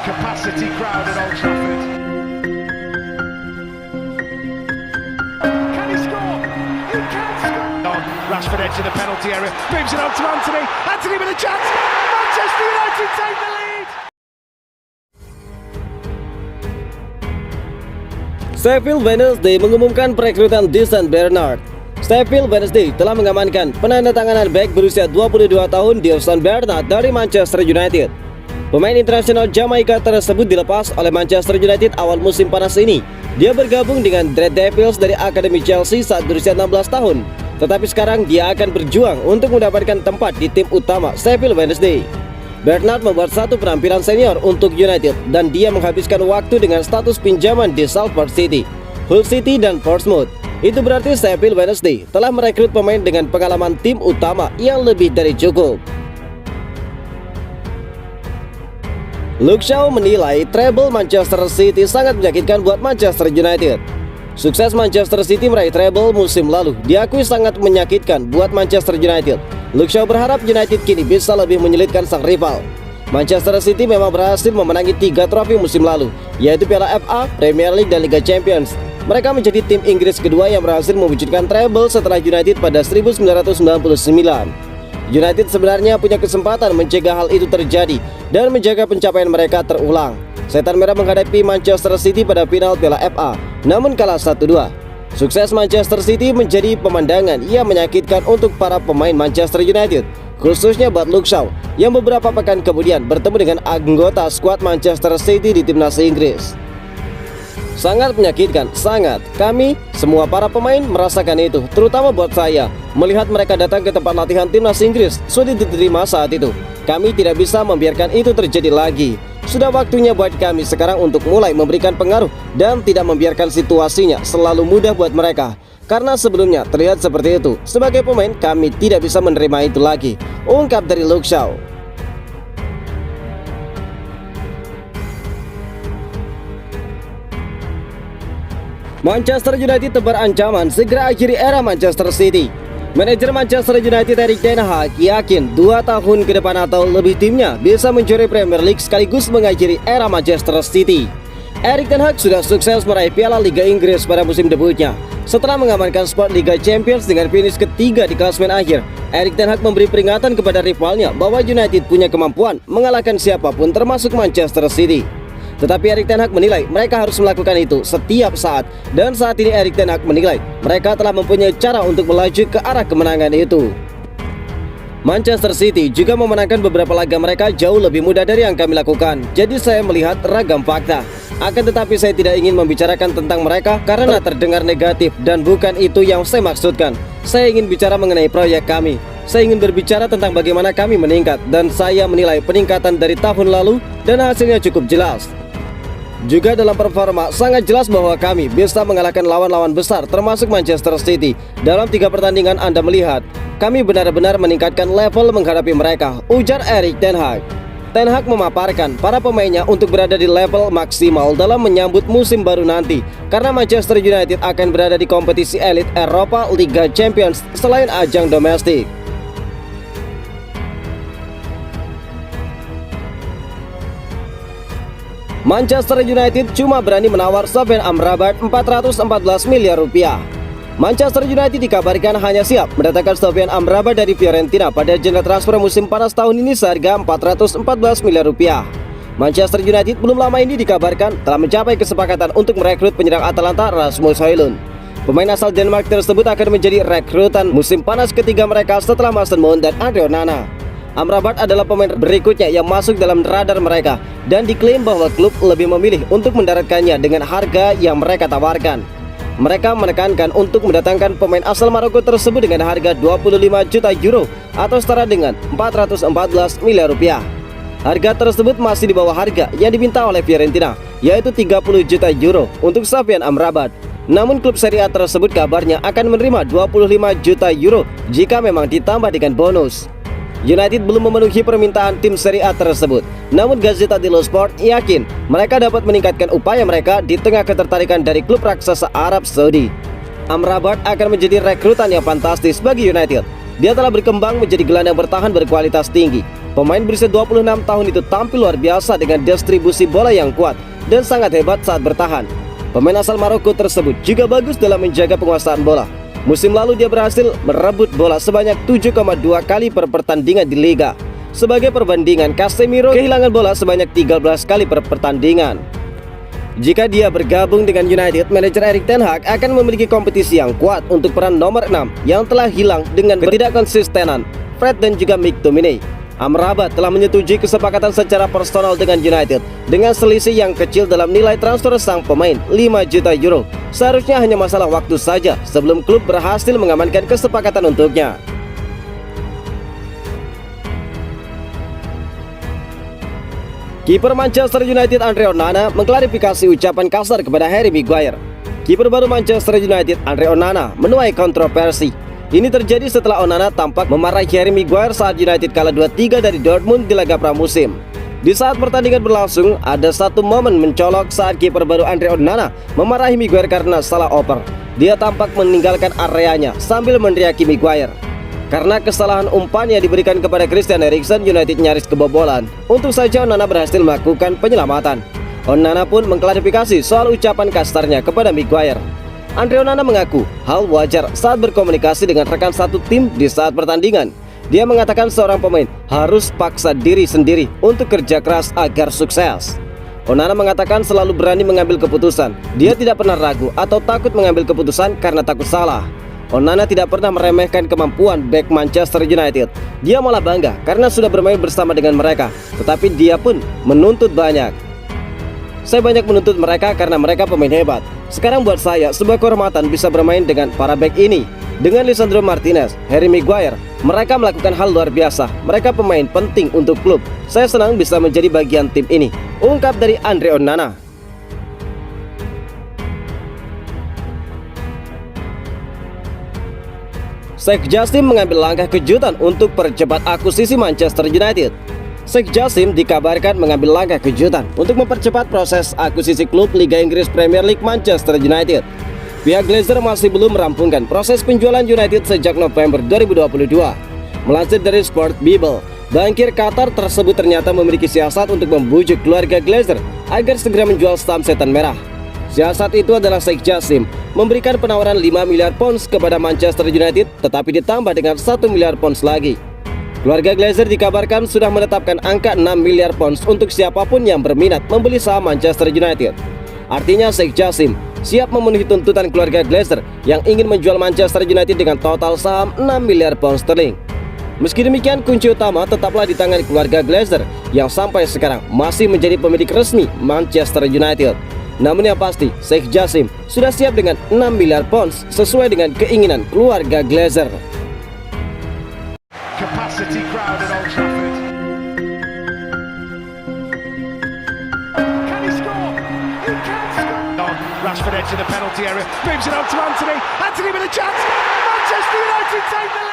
capacity crowd at Old Trafford. Can he score? He can score! Rashford edge of the penalty area, moves it on to Anthony. Anthony with a chance. Manchester United take the lead. Sheffield Wednesday mengumumkan perekrutan Decent Bernard. Sheffield Wednesday telah mengamankan penandatanganan bek berusia 22 tahun Decent Bernard dari Manchester United. Pemain internasional Jamaika tersebut dilepas oleh Manchester United awal musim panas ini. Dia bergabung dengan Red Devils dari Akademi Chelsea saat berusia 16 tahun. Tetapi sekarang dia akan berjuang untuk mendapatkan tempat di tim utama Sheffield Wednesday. Bernard membuat satu penampilan senior untuk United dan dia menghabiskan waktu dengan status pinjaman di Salford City, Hull City, dan Portsmouth. Itu berarti Sheffield Wednesday telah merekrut pemain dengan pengalaman tim utama yang lebih dari cukup. Luke Shaw menilai treble Manchester City sangat menyakitkan buat Manchester United. Sukses Manchester City meraih treble musim lalu diakui sangat menyakitkan buat Manchester United. Luke Shaw berharap United kini bisa lebih menyulitkan sang rival. Manchester City memang berhasil memenangi 3 trofi musim lalu, yaitu Piala FA, Premier League, dan Liga Champions. Mereka menjadi tim Inggris kedua yang berhasil mewujudkan treble setelah United pada 1999. United sebenarnya punya kesempatan mencegah hal itu terjadi dan menjaga pencapaian mereka terulang. Setan Merah menghadapi Manchester City pada final Piala FA, namun kalah 1-2. Sukses Manchester City menjadi pemandangan yang menyakitkan untuk para pemain Manchester United, khususnya buat Luke Shaw yang beberapa pekan kemudian bertemu dengan anggota skuad Manchester City di timnas Inggris. Sangat menyakitkan, sangat. Kami, semua para pemain merasakan itu, terutama buat saya. Melihat mereka datang ke tempat latihan timnas Inggris, sulit diterima saat itu. Kami tidak bisa membiarkan itu terjadi lagi. Sudah waktunya buat kami sekarang untuk mulai memberikan pengaruh dan tidak membiarkan situasinya selalu mudah buat mereka. Karena sebelumnya terlihat seperti itu. Sebagai pemain, kami tidak bisa menerima itu lagi, ungkap dari Luke Shaw. Manchester United tebar ancaman segera akhiri era Manchester City. Manajer Manchester United Erik ten Hag yakin 2 tahun ke depan atau lebih timnya bisa mencuri Premier League sekaligus mengakhiri era Manchester City. Erik ten Hag sudah sukses meraih Piala Liga Inggris pada musim debutnya. Setelah mengamankan spot Liga Champions dengan finish ketiga di klasemen akhir, Erik ten Hag memberi peringatan kepada rivalnya bahwa United punya kemampuan mengalahkan siapapun termasuk Manchester City. Tetapi Erik ten Hag menilai mereka harus melakukan itu setiap saat. Dan saat ini Erik ten Hag menilai mereka telah mempunyai cara untuk melaju ke arah kemenangan itu. Manchester City juga memenangkan beberapa laga mereka jauh lebih mudah dari yang kami lakukan. Jadi saya melihat ragam fakta. Akan tetapi saya tidak ingin membicarakan tentang mereka karena terdengar negatif dan bukan itu yang saya maksudkan. Saya ingin bicara mengenai proyek kami. Saya ingin berbicara tentang bagaimana kami meningkat dan saya menilai peningkatan dari tahun lalu dan hasilnya cukup jelas. Juga dalam performa sangat jelas bahwa kami bisa mengalahkan lawan-lawan besar termasuk Manchester City. Dalam 3 pertandingan Anda melihat kami benar-benar meningkatkan level menghadapi mereka, ujar Erik ten Hag. Ten Hag memaparkan para pemainnya untuk berada di level maksimal dalam menyambut musim baru nanti karena Manchester United akan berada di kompetisi elit Eropa, Liga Champions selain ajang domestik. Manchester United cuma berani menawar Sofyan Amrabat 414 miliar rupiah. Manchester United dikabarkan hanya siap mendatangkan Sofyan Amrabat dari Fiorentina pada jendela transfer musim panas tahun ini seharga 414 miliar rupiah. Manchester United belum lama ini dikabarkan telah mencapai kesepakatan untuk merekrut penyerang Atalanta Rasmus Højlund. Pemain asal Denmark tersebut akan menjadi rekrutan musim panas ketiga mereka setelah Mason Mount dan Andre Onana. Amrabat adalah pemain berikutnya yang masuk dalam radar mereka dan diklaim bahwa klub lebih memilih untuk mendaratkannya dengan harga yang mereka tawarkan. Mereka menekankan untuk mendatangkan pemain asal Maroko tersebut dengan harga 25 juta euro atau setara dengan 414 miliar rupiah. Harga tersebut masih di bawah harga yang diminta oleh Fiorentina, yaitu 30 juta euro untuk Sofyan Amrabat. Namun klub Serie A tersebut kabarnya akan menerima 25 juta euro jika memang ditambah dengan bonus. United belum memenuhi permintaan tim Serie A tersebut. Namun Gazzetta dello Sport yakin mereka dapat meningkatkan upaya mereka di tengah ketertarikan dari klub raksasa Arab Saudi. Amrabat akan menjadi rekrutan yang fantastis bagi United. Dia telah berkembang menjadi gelandang bertahan berkualitas tinggi. Pemain berusia 26 tahun itu tampil luar biasa dengan distribusi bola yang kuat dan sangat hebat saat bertahan. Pemain asal Maroko tersebut juga bagus dalam menjaga penguasaan bola. Musim lalu dia berhasil merebut bola sebanyak 7,2 kali per pertandingan di Liga. Sebagai perbandingan, Casemiro kehilangan bola sebanyak 13 kali per pertandingan. Jika dia bergabung dengan United, manajer Erik ten Hag akan memiliki kompetisi yang kuat untuk peran nomor 6 yang telah hilang dengan ketidakkonsistenan Fred dan juga McTominay. Amrabat telah menyetujui kesepakatan secara personal dengan United dengan selisih yang kecil dalam nilai transfer sang pemain 5 juta euro. Seharusnya hanya masalah waktu saja sebelum klub berhasil mengamankan kesepakatan untuknya. Kiper Manchester United Andre Onana mengklarifikasi ucapan kasar kepada Harry Maguire. Kiper baru Manchester United Andre Onana menuai kontroversi. Ini terjadi setelah Onana tampak memarahi Harry Maguire saat United kalah 2-3 dari Dortmund di laga pramusim. Di saat pertandingan berlangsung, ada satu momen mencolok saat kiper baru Andre Onana memarahi Maguire karena salah oper. Dia tampak meninggalkan areanya sambil meneriaki Maguire. Karena kesalahan umpan yang diberikan kepada Christian Eriksen, United nyaris kebobolan. Untung saja Onana berhasil melakukan penyelamatan. Onana pun mengklarifikasi soal ucapan kasarnya kepada Maguire. Andre Onana mengaku hal wajar saat berkomunikasi dengan rekan satu tim di saat pertandingan. Dia mengatakan seorang pemain harus paksa diri sendiri untuk kerja keras agar sukses. Onana mengatakan selalu berani mengambil keputusan. Dia tidak pernah ragu atau takut mengambil keputusan karena takut salah. Onana tidak pernah meremehkan kemampuan bek Manchester United. Dia malah bangga karena sudah bermain bersama dengan mereka. Tetapi dia pun menuntut banyak. Saya banyak menuntut mereka karena mereka pemain hebat. Sekarang buat saya sebuah kehormatan bisa bermain dengan para bek ini. Dengan Lisandro Martinez, Harry Maguire, mereka melakukan hal luar biasa. Mereka pemain penting untuk klub. Saya senang bisa menjadi bagian tim ini, ungkap dari Andre Onana. Sheikh Jassim mengambil langkah kejutan untuk percepat akuisisi Manchester United. Sheikh Jassim dikabarkan mengambil langkah kejutan untuk mempercepat proses akuisisi klub Liga Inggris Premier League Manchester United. Pihak Glazer masih belum merampungkan proses penjualan United sejak November 2022. Melansir dari Sport Bible, bankir Qatar tersebut ternyata memiliki siasat untuk membujuk keluarga Glazer agar segera menjual saham setan merah. Siasat itu adalah Sheikh Jassim memberikan penawaran 5 miliar pounds kepada Manchester United, tetapi ditambah dengan 1 miliar pounds lagi. Keluarga Glazer dikabarkan sudah menetapkan angka 6 miliar pounds untuk siapapun yang berminat membeli saham Manchester United. Artinya Sheikh Jassim siap memenuhi tuntutan keluarga Glazer yang ingin menjual Manchester United dengan total saham 6 miliar pound sterling. Meski demikian, kunci utama tetaplah di tangan keluarga Glazer yang sampai sekarang masih menjadi pemilik resmi Manchester United. Namun yang pasti, Sheikh Jassim sudah siap dengan 6 miliar pounds sesuai dengan keinginan keluarga Glazer. Capacity crowd at Old Trafford. Can he score? He can score! On Rashford edge of the penalty area, moves it on to Anthony. Anthony with a chance. Manchester United take the lead.